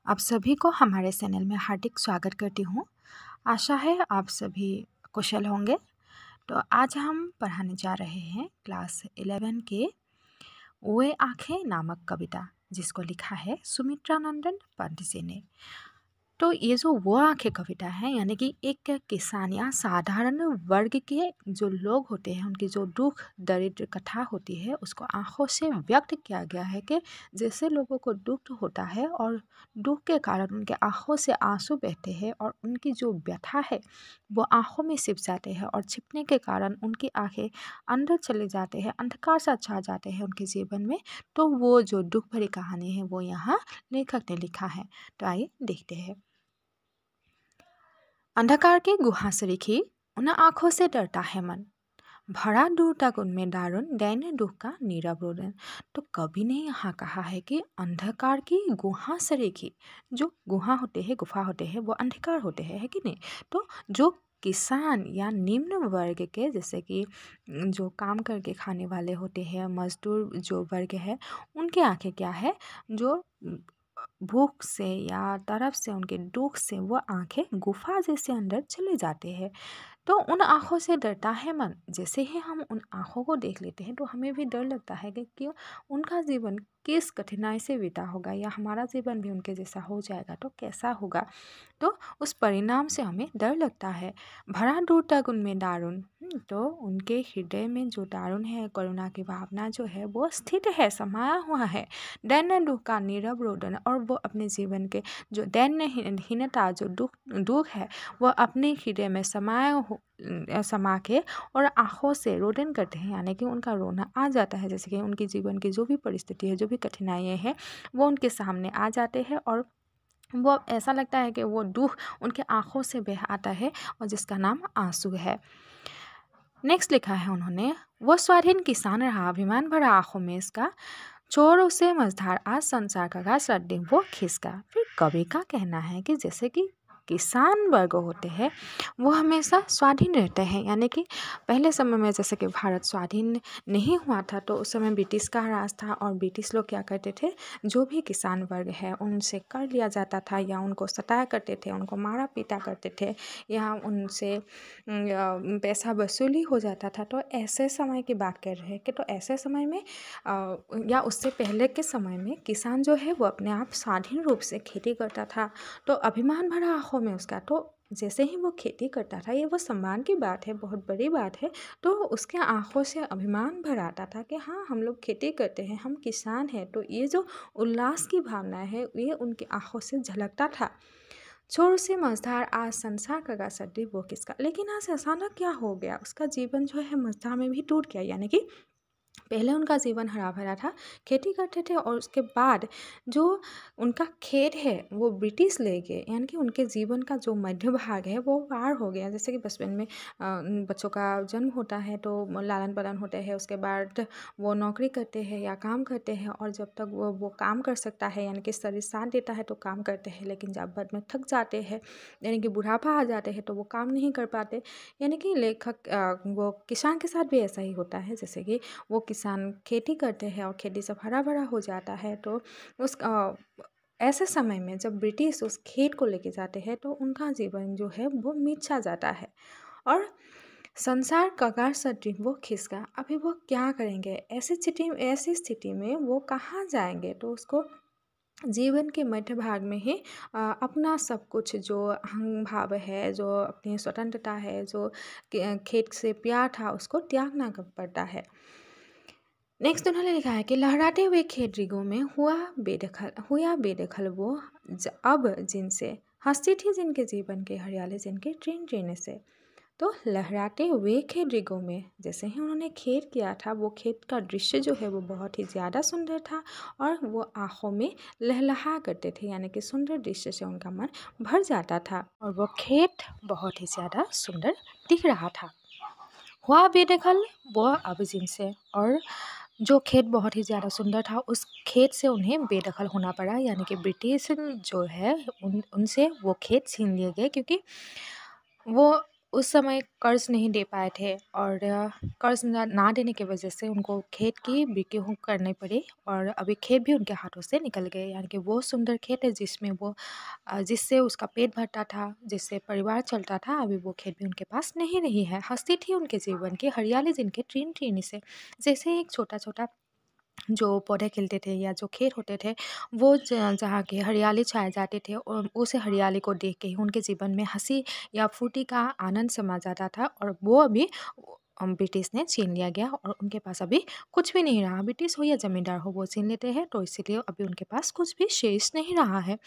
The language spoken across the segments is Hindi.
आप सभी को हमारे चैनल में हार्दिक स्वागत करती हूँ। आशा है आप सभी कुशल होंगे। तो आज हम पढ़ाने जा रहे हैं क्लास 11 के वे आँखें नामक कविता, जिसको लिखा है सुमित्रानंदन पंत जी ने। तो ये जो वो आँखें कविता है, यानी कि एक किसान या साधारण वर्ग के जो लोग होते हैं, उनकी जो दुख दरिद्र कथा होती है, उसको आँखों से व्यक्त किया गया है कि जैसे लोगों को दुख होता है और दुख के कारण उनके आँखों से आंसू बहते हैं और उनकी जो व्यथा है वो आँखों में छिप जाते हैं और छिपने के कारण उनकी आँखें अंदर चले जाते हैं, अंधकार सा छा जाते हैं उनके जीवन में। तो वो जो दुख भरी कहानी है वो यहाँ लेखक ने लिखा है। तो आइए देखते हैं। अंधकार की गुहा से रिखी उन आँखों से डरता है मन, भरा दूर तक उनमें दारुण दैन्य दुख का नीरव रोदन। तो कवि ने यहाँ कहा है कि अंधकार की गुहा से रिखी, जो गुहा होते हैं, गुफा होते हैं, वो अंधकार होते हैं, है कि नहीं। तो जो किसान या निम्न वर्ग के, जैसे कि जो काम करके खाने वाले होते हैं, मजदूर जो वर्ग है, उनकी आंखें क्या है, जो भूख से या तरफ से, उनके दुख से वो आंखें गुफा जैसे अंदर चले जाते हैं। तो उन आँखों से डरता है मन। जैसे ही हम उन आँखों को देख लेते हैं तो हमें भी डर लगता है कि क्यों उनका जीवन किस कठिनाई से बीता होगा, या हमारा जीवन भी उनके जैसा हो जाएगा तो कैसा होगा। तो उस परिणाम से हमें डर लगता है। भरा दूर तक उनमें दारुण, तो उनके हृदय में जो दारुण है, करुणा की भावना जो है वो स्थित है, समाया हुआ है। दैन्य दुख का नीरव रोदन, और वो अपने जीवन के जो दैन्यहीनता, जो दुख है, वो अपने हृदय में समा के और आँखों से रोदन करते हैं, यानी कि उनका रोना आ जाता है। जैसे कि उनके जीवन की जो भी परिस्थिति है, जो भी कठिनाइयाँ हैं, वो उनके सामने आ जाते हैं और वो ऐसा लगता है कि वो दुख उनके आँखों से बह आता है, और जिसका नाम आंसू है। नेक्स्ट लिखा है उन्होंने, वो स्वाधीन किसान रहा, अभिमान भरा आँखों में इसका, चोर उसे मझधार आज संसार का घास रद्दी वो खिसका। फिर कवि का कहना है कि जैसे कि किसान वर्ग होते हैं वो हमेशा स्वाधीन रहते हैं, यानी कि पहले समय में जैसे कि भारत स्वाधीन नहीं हुआ था तो उस समय ब्रिटिश का राज था, और ब्रिटिश लोग क्या करते थे, जो भी किसान वर्ग है उनसे कर लिया जाता था, या उनको सताया करते थे, उनको मारा पीटा करते थे, या उनसे पैसा वसूली हो जाता था। तो ऐसे समय की बात कर रहे हैं कि तो ऐसे समय में या उससे पहले के समय में किसान जो है वो अपने आप स्वाधीन रूप से खेती करता था। तो अभिमान भरा आँखों में उसका, तो जैसे ही वो खेती करता था, ये वो सम्मान की बात है, बहुत बड़ी बात है। तो उसके आँखों से अभिमान भर आता था कि हाँ, हम लोग खेती करते हैं, हम किसान हैं। तो ये जो उल्लास की भावना है ये उनकी आँखों से झलकता था। छोर से मझधार आज संसार का गा सड्डी वो किसका। लेकिन आज अचानक क्या हो गया, उसका जीवन जो है मझधार में भी टूट गया। यानी कि पहले उनका जीवन हरा भरा था, खेती करते थे, और उसके बाद जो उनका खेत है वो ब्रिटिश ले गए, यानी कि उनके जीवन का जो मध्य भाग है वो पार हो गया। जैसे कि बचपन में बच्चों का जन्म होता है तो लालन पालन होते हैं, उसके बाद वो नौकरी करते हैं या काम करते हैं, और जब तक वो काम कर सकता है, यानी कि शरीर साथ देता है तो काम करते हैं, लेकिन जब बाद में थक जाते हैं, यानी कि बुढ़ापा आ जाते हैं, तो वो काम नहीं कर पाते। यानी कि वो किसान के साथ भी ऐसा ही होता है। जैसे कि वो किसान खेती करते हैं और खेती सब हरा भरा हो जाता है, तो उस ऐसे समय में जब ब्रिटिश उस खेत को लेके जाते हैं तो उनका जीवन जो है वो मिट जाता है, और संसार कगार सटी वो खिसका। अभी वो क्या करेंगे, ऐसी स्थिति में वो कहाँ जाएंगे। तो उसको जीवन के मध्य भाग में ही अपना सब कुछ, जो अहं भाव है, जो अपनी स्वतंत्रता है, जो खेत से प्यार था, उसको त्यागना पड़ता है। नेक्स्ट उन्होंने लिखा है कि लहराते हुए खेत रिगों में हुआ बेदखल वो अब जिनसे हंसती थी जिनके जीवन के हरियाली जिनके ट्रेन ट्रेन से। तो लहराते हुए खेत रिगों में, जैसे ही उन्होंने खेत किया था, वो खेत का दृश्य जो है वो बहुत ही ज़्यादा सुंदर था, और वो आँखों में लहलहा करते थे, यानी कि सुंदर दृश्य से उनका मन भर जाता था, और वो खेत बहुत ही ज़्यादा सुंदर दिख रहा था। हुआ बेदखल वो अब जिनसे, और जो खेत बहुत ही ज़्यादा सुंदर था उस खेत से उन्हें बेदखल होना पड़ा, यानी कि ब्रिटिश जो है उनसे वो खेत छीन लिए गए, क्योंकि वो उस समय कर्ज नहीं दे पाए थे और कर्ज ना देने की वजह से उनको खेत की बिक्री करनी पड़ी और अभी खेत भी उनके हाथों से निकल गए। यानी कि वो सुंदर खेत है जिसमें वो जिससे उसका पेट भरता था, जिससे परिवार चलता था, अभी वो खेत भी उनके पास नहीं रही है। हस्ती थी उनके जीवन की हरियाली जिनके ट्रीन ट्रीन से, जैसे एक छोटा छोटा जो पौधे खिलते थे या जो खेत होते थे, वो जहाँ के हरियाली छाए जाते थे और उस हरियाली को देख के ही उनके जीवन में हंसी या फूर्ति का आनंद समा जाता था और वो अभी ब्रिटिश ने छीन लिया गया और उनके पास अभी कुछ भी नहीं रहा। ब्रिटिश हो या जमींदार हो वो छीन लेते हैं, तो इसीलिए अभी उनके पास कुछ भी शेष नहीं रहा है।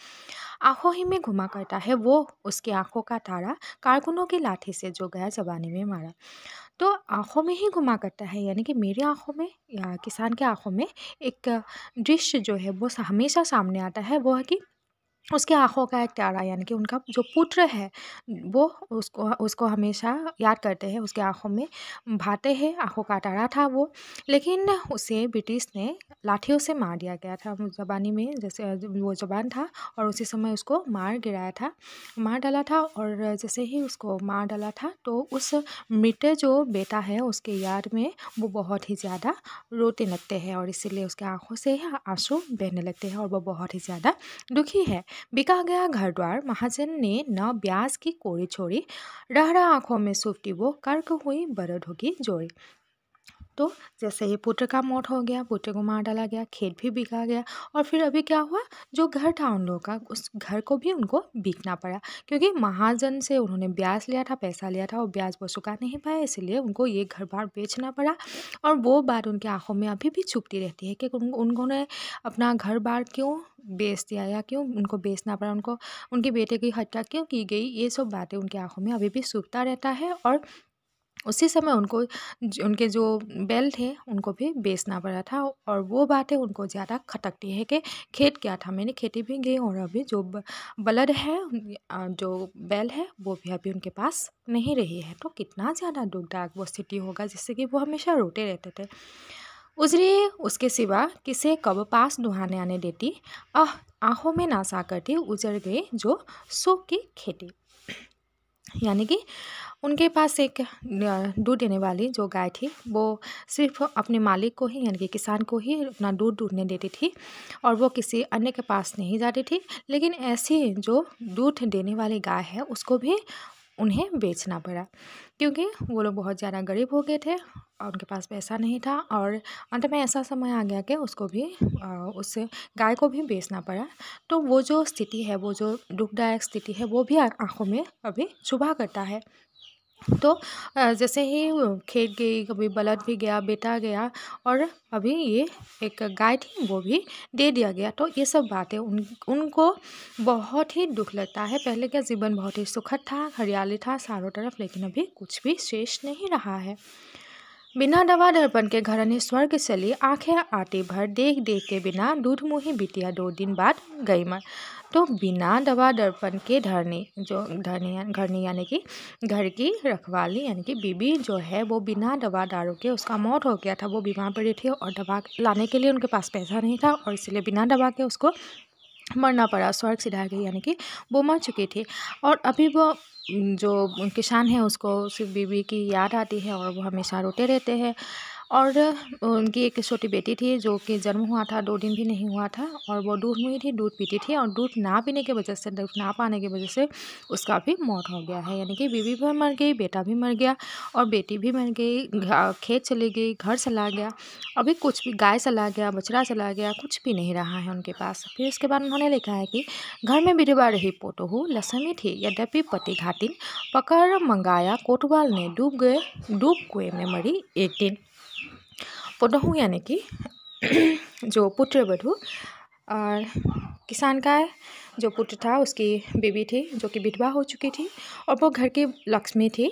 आंखों ही में घुमा करता है वो उसकी आंखों का तारा, कारकुनों की लाठी से जो गया जवानी में मारा। तो आँखों में ही घुमा करता है, यानी कि मेरी आँखों में या किसान के आँखों में एक दृश्य जो है वो हमेशा सामने आता है, वो है कि उसके आँखों का एक तारा, यानी कि उनका जो पुत्र है वो उसको उसको हमेशा याद करते हैं। उसके आँखों में भाते हैं, आँखों का तारा था वो, लेकिन उसे ब्रिटिश ने लाठियों से मार दिया गया था। ज़बानी में जैसे वो ज़बान था और उसी समय उसको मार गिराया था, मार डाला था। और जैसे ही उसको मार डाला था तो उस मृत जो बेटा है उसके याद में वो बहुत ही ज़्यादा रोते लगते हैं और इसीलिए उसके आँखों से आंसू बहने लगते हैं और वो बहुत ही ज़्यादा दुखी है। बिका गया घर द्वार महाजन ने न ब्याज की कोरी छोड़ी, रह रहा आंखों में सुफ्ती वो कर्क हुई बरद होगी जोड़ी। तो जैसे ही पुत्र का मौत हो गया, पुत्र को मार डाला गया, खेत भी बिका गया और फिर अभी क्या हुआ, जो घर था उन लोगों का उस घर को भी उनको बिकना पड़ा, क्योंकि महाजन से उन्होंने ब्याज लिया था, पैसा लिया था और ब्याज वो चुका नहीं पाए, इसलिए उनको ये घर बार बेचना पड़ा। और वो बात उनकी आंखों में अभी भी चुभती रहती है कि उन्होंने अपना घर बार क्यों बेच दिया या क्यों उनको बेचना पड़ा, उनको उनके बेटे की हत्या क्यों की गई, ये सब बातें उनकी आंखों में अभी भी चुभता रहता है। और उसी समय उनको उनके जो बैल थे उनको भी बेचना पड़ा था और वो बातें उनको ज़्यादा खटकती है कि खेत क्या था, मैंने खेती भी की और अभी जो बलद है जो बैल है वो भी अभी उनके पास नहीं रही है। तो कितना ज़्यादा दुखदायक वो स्थिति होगा जिससे कि वो हमेशा रोते रहते थे। उजरे उसके सिवा किसे कब पास दुहाने आने देती, आँखों में नासा करती उजड़ गई जो सूख की खेती। यानी कि उनके पास एक दूध देने वाली जो गाय थी वो सिर्फ अपने मालिक को ही यानी कि किसान को ही अपना दूध दूधने देती थी और वो किसी अन्य के पास नहीं जाती थी। लेकिन ऐसी जो दूध देने वाली गाय है उसको भी उन्हें बेचना पड़ा, क्योंकि वो लोग बहुत ज़्यादा गरीब हो गए थे और उनके पास पैसा नहीं था और अंत में ऐसा समय आ गया कि उसको भी उस गाय को भी बेचना पड़ा। तो वो जो स्थिति है, वो जो दुखदायक स्थिति है वो भी आंखों में अभी चुभा करता है। तो जैसे ही खेत गई, कभी बलद भी गया, बेटा गया और अभी ये एक गाय थी वो भी दे दिया गया। तो ये सब बातें उनको बहुत ही दुख लगता है। पहले का जीवन बहुत ही सुखद था, हरियाली था चारों तरफ, लेकिन अभी कुछ भी शेष नहीं रहा है। बिना दवा दर्पण के घरनी स्वर्ग चली, आंखें आती भर देख देख के बिना दूध मुही बिटिया 2 दिन बाद गई मर। तो बिना दवा दर्पण के धरनी जो घरनी यानी कि घर की रखवाली यानी कि बीबी जो है वो बिना दवा दारू के उसका मौत हो गया था, वो बीमार पड़ी थी और दवा लाने के लिए उनके पास पैसा नहीं था और इसलिए बिना दवा के उसको मरना पड़ा, स्वर्ग सिधार गई यानी कि वो मर चुकी थी। और अभी वो जो किसान है उसको सिर्फ बीवी की याद आती है और वो हमेशा रोते रहते हैं। और उनकी एक छोटी बेटी थी जो कि जन्म हुआ था 2 दिन भी नहीं हुआ था और वो दूध मुही थी, दूध पीती थी और दूध ना पीने की वजह से, दूध ना पाने की वजह से उसका भी मौत हो गया है। यानी कि बीवी भी मर गई, बेटा भी मर गया और बेटी भी मर गई, खेत चली गई, घर चला गया, अभी कुछ भी, गाय चला गया, बछड़ा चला गया, कुछ भी नहीं रहा है उनके पास। फिर उसके बाद उन्होंने लिखा है कि घर में विधवा रही पोटोहू लक्ष्मी थी, यद्यपि पति घातिन पकड़ मंगाया कोतवाल ने, डूब कुएं में मरी एक दिन। पोटोहू यानी कि जो पुत्रवधू और किसान का जो पुत्र था उसकी बीवी थी जो कि विधवा हो चुकी थी और वो घर की लक्ष्मी थी,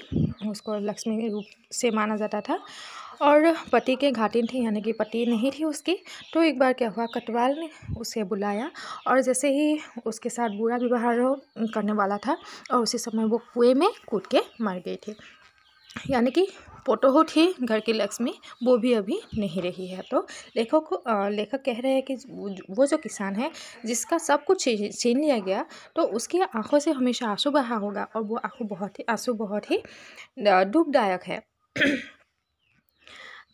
उसको लक्ष्मी रूप से माना जाता था और पति के घातिन थी यानी कि पति नहीं थी उसकी। तो एक बार क्या हुआ, कोतवाल ने उसे बुलाया और जैसे ही उसके साथ बुरा व्यवहार करने वाला था और उसी समय वो कुएं में कूद के मर गई थी। यानी कि पोतोहू थी घर की लक्ष्मी, वो भी अभी नहीं रही है। तो लेखक कह रहे हैं कि वो जो किसान है जिसका सब कुछ छीन लिया गया, तो उसकी आंखों से हमेशा आंसू बहा होगा, और वो आंसू बहुत ही दुखदायक है।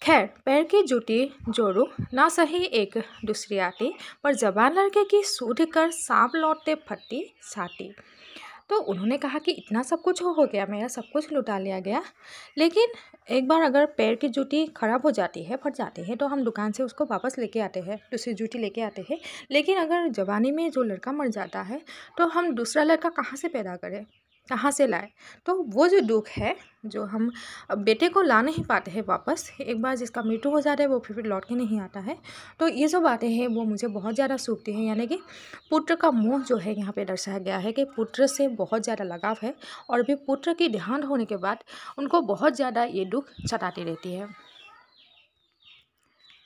खैर, पैर की जूती जोड़ू ना सही एक दूसरी आती, पर जबान लड़के की सूध कर सांप लौटते फटी साटी। तो उन्होंने कहा कि इतना सब कुछ हो गया, मेरा सब कुछ लुटा लिया गया, लेकिन एक बार अगर पैर की जूती ख़राब हो जाती है, फट जाती है, तो हम दुकान से उसको वापस लेके आते हैं, दूसरी जूती लेके आते हैं। लेकिन अगर जवानी में जो लड़का मर जाता है, तो हम दूसरा लड़का कहाँ से पैदा करें, कहाँ से लाए? तो वो जो दुख है, जो हम बेटे को ला नहीं पाते हैं वापस, एक बार जिसका मृत्यु हो जाता है वो फिर लौट के नहीं आता है। तो ये जो बातें हैं वो मुझे बहुत ज़्यादा सूखती हैं, यानी कि पुत्र का मोह जो है यहाँ पे दर्शाया गया है कि पुत्र से बहुत ज़्यादा लगाव है, और भी पुत्र की देहांत होने के बाद उनको बहुत ज़्यादा ये दुख सताती रहती है।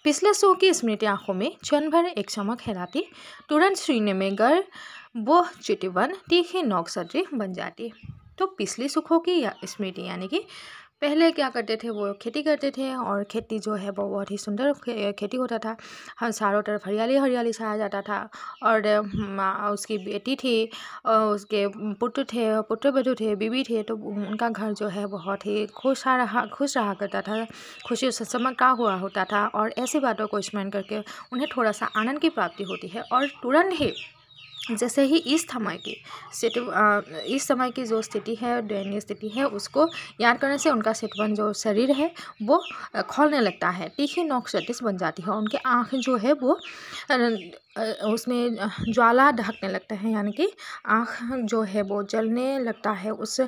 पिछले सो की स्मृति आंखों में क्षण भर एक चमक हेराती, तुरंत सीने में गर वो चिटिवन तीखी नोक सदृश बन जाती। तो पिछली सुखों की या स्मृति, यानी कि पहले क्या करते थे, वो खेती करते थे, और खेती जो है वो बहुत ही सुंदर खेती होता था। हम चारों तरफ हरियाली हरियाली छाया जाता था, और उसकी बेटी थी, और उसके पुत्र बधू थे, बीवी थे, तो उनका घर जो है बहुत ही खुश रहा करता था, खुशी से चमका हुआ होता था। और ऐसी बातों को स्मरण करके उन्हें थोड़ा सा आनंद की प्राप्ति होती है, और तुरंत ही जैसे ही इस समय की जो स्थिति है, दयनीय स्थिति है, उसको याद करने से उनका चितवन जो शरीर है वो खौलने लगता है, तीखी नोक सदृश बन जाती है, और उनके आँख जो है वो उसमें ज्वाला ढकने लगता है, यानी कि आँख जो है वो जलने लगता है। उस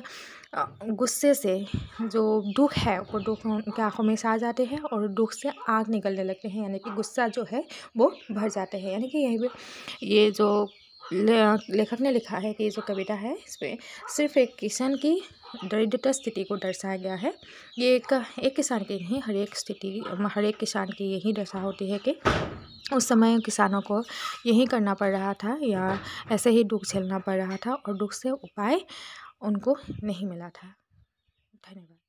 गुस्से से जो दुख है वो दुख उनके आँखों में आ जाते हैं, और दुख से आग निकलने लगते हैं, यानी कि गुस्सा जो है वो भर जाते हैं। यानी कि ये जो लेखक ने लिखा है कि जो कविता है इसमें सिर्फ एक किसान की दरिद्रता स्थिति को दर्शाया गया है। ये एक किसान की नहीं, हर एक किसान की यही दशा होती है कि उस समय किसानों को यही करना पड़ रहा था, या ऐसे ही दुख झेलना पड़ रहा था, और दुख से उपाय उनको नहीं मिला था। धन्यवाद।